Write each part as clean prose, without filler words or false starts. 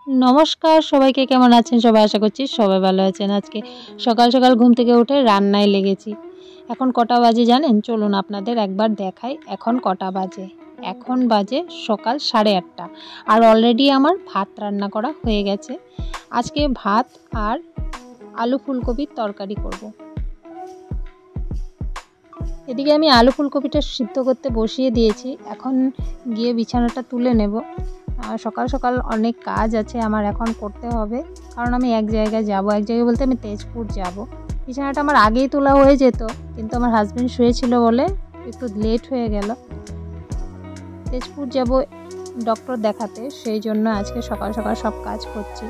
নমস্কার সবাইকে, কেমন আছেন সবাই? আশা করছি সবাই ভালো আছেন। আজকে সকাল সকাল ঘুম থেকে উঠে রান্নায় লেগেছি। এখন কটা বাজে জানেন? চলুন আপনাদের একবার দেখাই এখন কটা বাজে। এখন বাজে সকাল 8:30 আর অলরেডি আমার ভাত রান্না করা হয়ে গেছে। আজকে ভাত আর আলু ফুলকপির তরকারি করব। এদিকে আমি আলু ফুলকপিটা সিদ্ধ করতে বসিয়ে দিয়েছি। এখন গিয়ে বিছানাটা তুলে নেব। সকাল সকাল অনেক কাজ আছে আমার এখন করতে হবে, কারণ আমি এক জায়গায় বলতে আমি তেজপুর যাব। বিছানাটা আমার আগেই তোলা হয়ে যেত, কিন্তু আমার হাজব্যান্ড শুয়েছিল বলে একটু লেট হয়ে গেল। তেজপুর যাব ডক্টর দেখাতে, সেই জন্য আজকে সকাল সকাল সব কাজ করছি।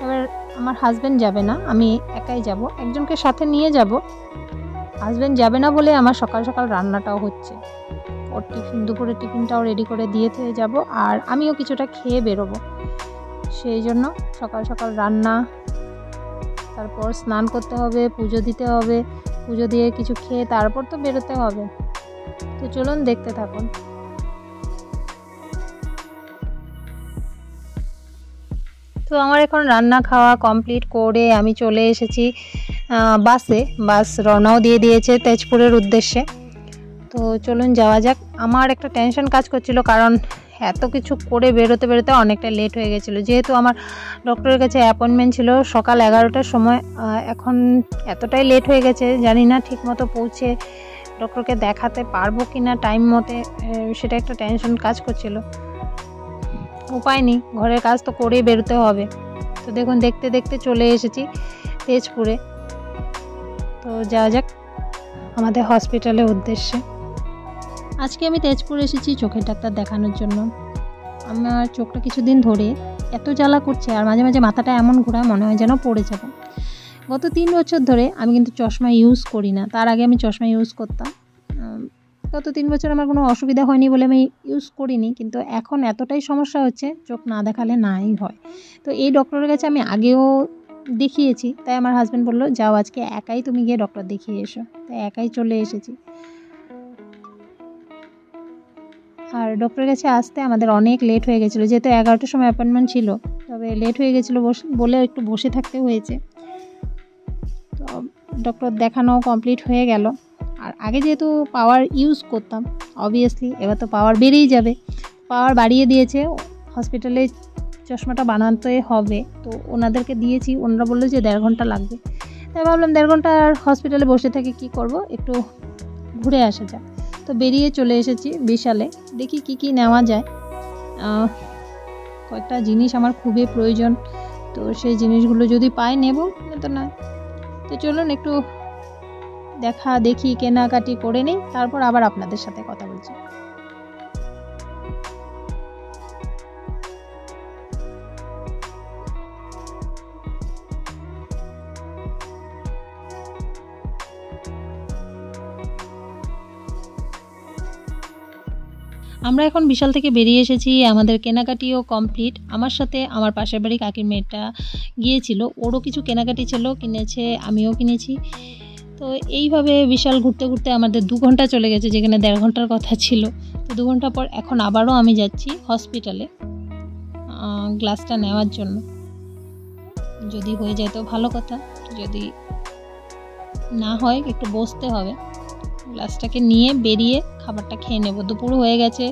এবার আমার হাজব্যান্ড যাবে না, আমি একাই যাব। একজনকে সাথে নিয়ে যাব। হাজব্যান্ড যাবে না বলে আমার সকাল সকাল রান্নাটাও হচ্ছে। ওর দুপুরের টিফিনটাও রেডি করে দিয়ে যাব, আর আমিও কিছুটা খেয়ে বেরোবো। সেই জন্য সকাল সকাল রান্না, তারপর স্নান করতে হবে, পুজো দিতে হবে, পুজো দিয়ে কিছু খেয়ে তারপর তো বেরোতে হবে। তো চলুন দেখতে থাকুন। তো আমার এখন রান্না খাওয়া কমপ্লিট করে আমি চলে এসেছি বাসে। বাস রওনাও দিয়ে দিয়েছে তেজপুরের উদ্দেশ্যে। তো চলুন যাওয়া যাক। আমার একটা টেনশন কাজ করছিল, কারণ এত কিছু করে বেরোতে বেরোতে অনেকটা লেট হয়ে গেছিলো। যেহেতু আমার ডক্টরের কাছে অ্যাপয়েন্টমেন্ট ছিল সকাল 11টার সময়, এখন এতটাই লেট হয়ে গেছে, জানি না ঠিকমতো পৌঁছে ডক্টরকে দেখাতে পারবো কি না টাইম মতে। সেটা একটা টেনশন কাজ করছিল। উপায় নেই, ঘরের কাজ তো করেই বেরোতে হবে। তো দেখুন, দেখতে দেখতে চলে এসেছি তেজপুরে। তো যাওয়া যাক আমাদের হসপিটালের উদ্দেশ্যে। আজকে আমি তেজপুর এসেছি চোখের ডাক্তার দেখানোর জন্য। আমার চোখটা কিছুদিন ধরে এত জ্বালা করছে, আর মাঝে মাঝে মাথাটা এমন ঘোরায় মনে হয় যেন পড়ে যাব। গত 3 বছর ধরে আমি কিন্তু চশমা ইউজ করি না। তার আগে আমি চশমা ইউজ করতাম। গত 3 বছর আমার কোনো অসুবিধা হয়নি বলে আমি ইউজ করিনি, কিন্তু এখন এতটাই সমস্যা হচ্ছে, চোখ না দেখালে নাই হয়। তো এই ডক্টরের কাছে আমি আগেও দেখিয়েছি, তাই আমার হাজব্যান্ড বললো যাও আজকে একাই তুমি গিয়ে ডক্টর দেখিয়ে এসো। তাই একাই চলে এসেছি। আর ডক্টরের কাছে আসতে আমাদের অনেক লেট হয়ে গেছিলো, যেহেতু 11টার সময় অ্যাপয়েন্টমেন্ট ছিল। তবে লেট হয়ে গেছিলো বলে একটু বসে থাকতে হয়েছে। তো ডক্টর দেখানো কমপ্লিট হয়ে গেল। আর আগে যেহেতু পাওয়ার ইউজ করতাম, অবভিয়াসলি এবার তো পাওয়ার বেড়েই যাবে। পাওয়ার বাড়িয়ে দিয়েছে, হসপিটালে চশমাটা বানাতে হবে। তো ওনাদেরকে দিয়েছি, ওনারা বললো যে 1.5 ঘন্টা লাগবে। তাই ভাবলাম 1.5 ঘন্টা আর হসপিটালে বসে থেকে কি করব, একটু ঘুরে আসা যাক। তো বেরিয়ে চলে এসেছি বিশালে, দেখি কি নেওয়া যায়। কয়েকটা জিনিস আমার খুবই প্রয়োজন, তো সেই জিনিসগুলো যদি পাই নেব, তো না। তো চলুন একটু দেখি কেনাকাটি করে নিই, তারপর আবার আপনাদের সাথে কথা বলছি। আমরা এখন বিশাল থেকে বেরিয়ে এসেছি, আমাদের কেনাকাটিও কমপ্লিট। আমার সাথে আমার পাশের বাড়ি কাকির মেয়েটা গিয়েছিল, ওরও কিছু কেনাকাটি ছিল, কিনেছে, আমিও কিনেছি। তো এইভাবে বিশাল ঘুরতে ঘুরতে আমাদের 2 ঘন্টা চলে গেছে, যেখানে 1.5 ঘন্টার কথা ছিল। তো 2 ঘন্টা পর এখন আবারও আমি যাচ্ছি হসপিটালে গ্লাসটা নেওয়ার জন্য। যদি হয়ে যায় তো ভালো কথা, যদি না হয় একটু বসতে হবে। গ্লাসটাকে নিয়ে বেরিয়ে খাবারটা খেয়ে নেব। দুপুর হয়ে গেছে,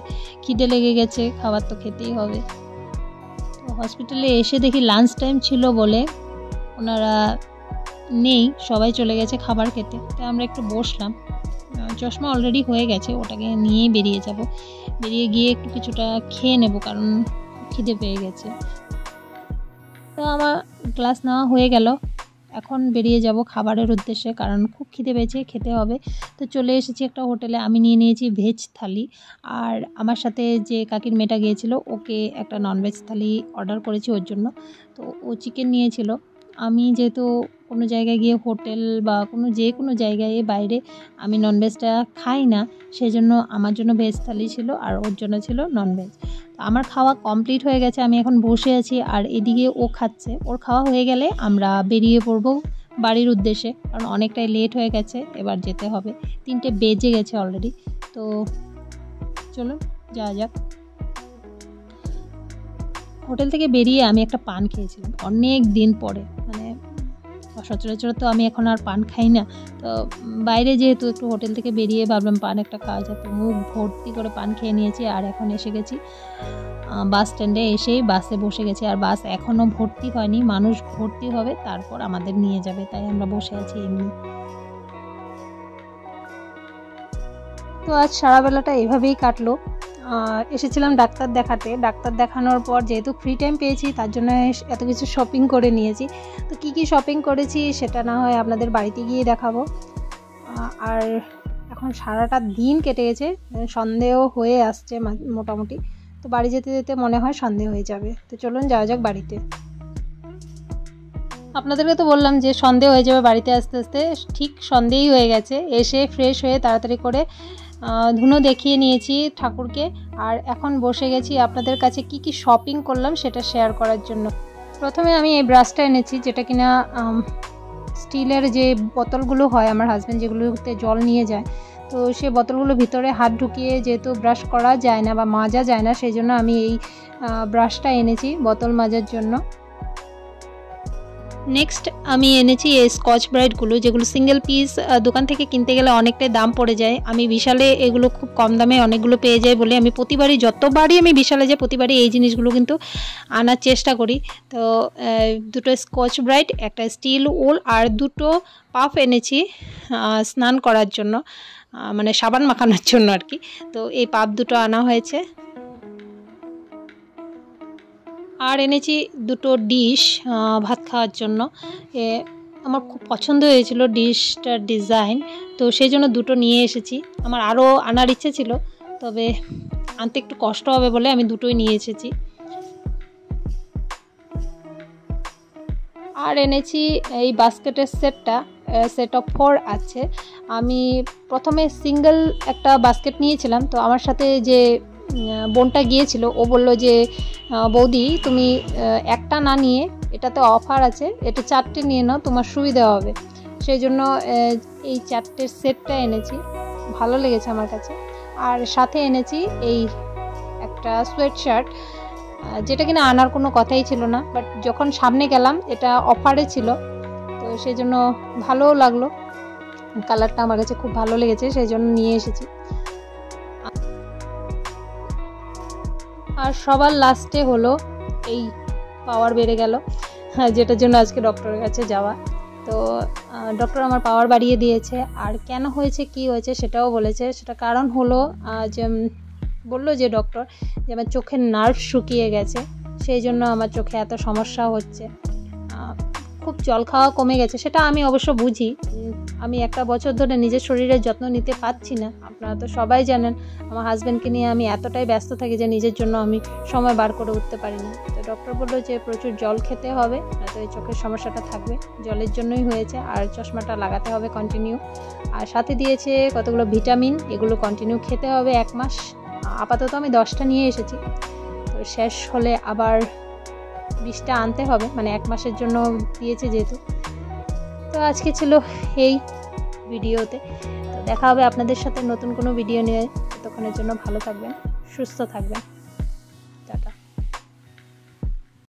খিদে লেগে গেছে, খাবার তো খেতেই হবে। তো হসপিটালে এসে দেখি লাঞ্চ টাইম ছিল বলে ওনারা নেই, সবাই চলে গেছে খাবার খেতে। তো আমরা একটু বসলাম। চশমা অলরেডি হয়ে গেছে, ওটাকে নিয়েই বেরিয়ে যাব। বেরিয়ে গিয়ে একটু কিছুটা খেয়ে নেব, কারণ খিদে পেয়ে গেছে। তো আমার গ্লাস নেওয়া হয়ে গেল, এখন বেরিয়ে যাব খাবারের উদ্দেশ্যে, কারণ খুব খিদে পেয়েছে, খেতে হবে। তো চলে এসেছি একটা হোটেলে, আমি নিয়ে নিয়েছি ভেজ থালি। আর আমার সাথে যে কাকির মেয়েটা গিয়েছিল, ওকে একটা ননভেজ থালি অর্ডার করেছি ওর জন্য। তো ও চিকেন নিয়েছিল। আমি যেহেতু কোনো জায়গায় গিয়ে হোটেল বা যে কোনো জায়গায় বাইরে আমি ননভেজটা খাই না, সেই জন্য আমার জন্য ভেজ থালি ছিল আর ওর জন্য ছিল ননভেজ। আমার খাওয়া কমপ্লিট হয়ে গেছে, আমি এখন বসে আছি, আর এদিকে ও খাচ্ছে। ওর খাওয়া হয়ে গেলে আমরা বেরিয়ে পড়ব বাড়ির উদ্দেশ্যে, কারণ অনেকটাই লেট হয়ে গেছে, এবার যেতে হবে। 3টে বেজে গেছে অলরেডি। তো চলুন যাওয়া যাক। হোটেল থেকে বেরিয়ে আমি একটা পান খেয়েছিলাম অনেক দিন পরে, মানে সচরাচর তো আমি এখন আর পান খাই না, তো বাইরে যেহেতু একটু হোটেল থেকে বেরিয়ে ভাবলাম পান একটা খাওয়া যায়, তো মুখ ভর্তি করে পান খেয়ে নিয়েছি। আর এখন এসে গেছি বাস স্ট্যান্ডে, এসেই বাসে বসে গেছি। আর বাস এখনও ভর্তি হয়নি, মানুষ ভর্তি হবে তারপর আমাদের নিয়ে যাবে, তাই আমরা বসে আছি এমনি। তো আজ সারাবেলাটা এভাবেই কাটলো। এসেছিলাম ডাক্তার দেখাতে, ডাক্তার দেখানোর পর যেহেতু ফ্রি টাইম পেয়েছি তার জন্য এত কিছু শপিং করে নিয়েছি। তো কি কি শপিং করেছি সেটা না হয় আপনাদের বাড়িতে গিয়ে দেখাবো। আর এখন সারাটা দিন কেটে গেছে, সন্দেহ হয়ে আসছে মোটামুটি, তো বাড়ি যেতে যেতে মনে হয় সন্দেহ হয়ে যাবে। তো চলুন যাওয়া যাক বাড়িতে। আপনাদেরকে তো বললাম যে সন্দেহ হয়ে যাবে বাড়িতে আস্তে আস্তে, ঠিক সন্দেহই হয়ে গেছে। এসে ফ্রেশ হয়ে তাড়াতাড়ি করে ধুনো দেখিয়ে নিয়েছি ঠাকুরকে, আর এখন বসে গেছি আপনাদের কাছে কি কি শপিং করলাম সেটা শেয়ার করার জন্য। প্রথমে আমি এই ব্রাশটা এনেছি, যেটা কিনা স্টিলের যে বোতলগুলো হয় আমার হাজব্যান্ড যেগুলোতে জল নিয়ে যায়, তো সেই বোতলগুলো ভিতরে হাত ঢুকিয়ে যেহেতু ব্রাশ করা যায় না বা মাজা যায় না, সেই জন্য আমি এই ব্রাশটা এনেছি বোতল মাজার জন্য। নেক্সট আমি এনেছি এই স্কচ ব্রাইটগুলো, যেগুলো সিঙ্গেল পিস দোকান থেকে কিনতে গেলে অনেকটাই দাম পড়ে যায়। আমি বিশালে এগুলো খুব কম দামে অনেকগুলো পেয়ে যাই বলে আমি প্রতিবারই, যতবারই আমি বিশালে যাই প্রতিবারই এই জিনিসগুলো কিন্তু আনার চেষ্টা করি। তো দুটো স্কচ ব্রাইট, একটা স্টিল উল আর দুটো পাফ এনেছি স্নান করার জন্য, মানে সাবান মাখানোর জন্য আর কি। তো এই পাফ দুটো আনা হয়েছে। আর এনেছি দুটো ডিশ ভাত খাওয়ার জন্য। আমার খুব পছন্দ হয়েছিল ডিশটার ডিজাইন, তো সেই জন্য দুটো নিয়ে এসেছি। আমার আরও আনার ইচ্ছে ছিল, তবে আনতে একটু কষ্ট হবে বলে আমি দুটোই নিয়ে এসেছি। আর এনেছি এই বাস্কেটের সেটটা, সেট অফ 4 আছে। আমি প্রথমে সিঙ্গেল একটা বাস্কেট নিয়েছিলাম, তো আমার সাথে যে বোনটা গিয়েছিল ও বললো যে বৌদি তুমি একটা না নিয়ে, এটাতে অফার আছে, এটা 4টে নিয়ে নাও, তোমার সুবিধা হবে। সেই জন্য এই 4টের সেটটা এনেছি, ভালো লেগেছে আমার কাছে। আর সাথে এনেছি এই একটা সোয়েট শার্ট, যেটা কিনা আনার কোনো কথাই ছিল না, বাট যখন সামনে গেলাম এটা অফারে ছিল, তো সেই জন্য ভালোও লাগলো, কালারটা আমার কাছে খুব ভালো লেগেছে, সেই জন্য নিয়ে এসেছি। আর সবার লাস্টে হলো এই পাওয়ার বেড়ে গেল, যেটার জন্য আজকে ডক্টরের কাছে যাওয়া। তো ডক্টর আমার পাওয়ার বাড়িয়ে দিয়েছে, আর কেন হয়েছে কি হয়েছে সেটাও বলেছে। সেটা কারণ হলো যে বললো যে ডক্টর যে আমার চোখের নার্ভ শুকিয়ে গেছে, সেই জন্য আমার চোখে এত সমস্যা হচ্ছে। খুব জল খাওয়া কমে গেছে, সেটা আমি অবশ্য বুঝি। আমি একটা বছর ধরে নিজের শরীরের যত্ন নিতে পারছি না। আপনারা তো সবাই জানেন আমার হাজব্যান্ডকে নিয়ে আমি এতটাই ব্যস্ত থাকি যে নিজের জন্য আমি সময় বার করে উঠতে পারি না। তো ডক্টর বললো যে প্রচুর জল খেতে হবে, নয়তো এই চোখের সমস্যাটা থাকবে, জলের জন্যই হয়েছে। আর চশমাটা লাগাতে হবে কন্টিনিউ, আর সাথে দিয়েছে কতগুলো ভিটামিন, এগুলো কন্টিনিউ খেতে হবে 1 মাস। আপাতত আমি 10টা নিয়ে এসেছি, তো শেষ হলে আবার 20টা আনতে হবে, মানে 1 মাসের জন্য দিয়েছে যেহেতু। তো আজকে ছিল এই ভিডিওতে, তো দেখা হবে আপনাদের সাথে নতুন কোনো ভিডিও নিয়ে। ততক্ষণের জন্য ভালো থাকবেন, সুস্থ থাকবেন।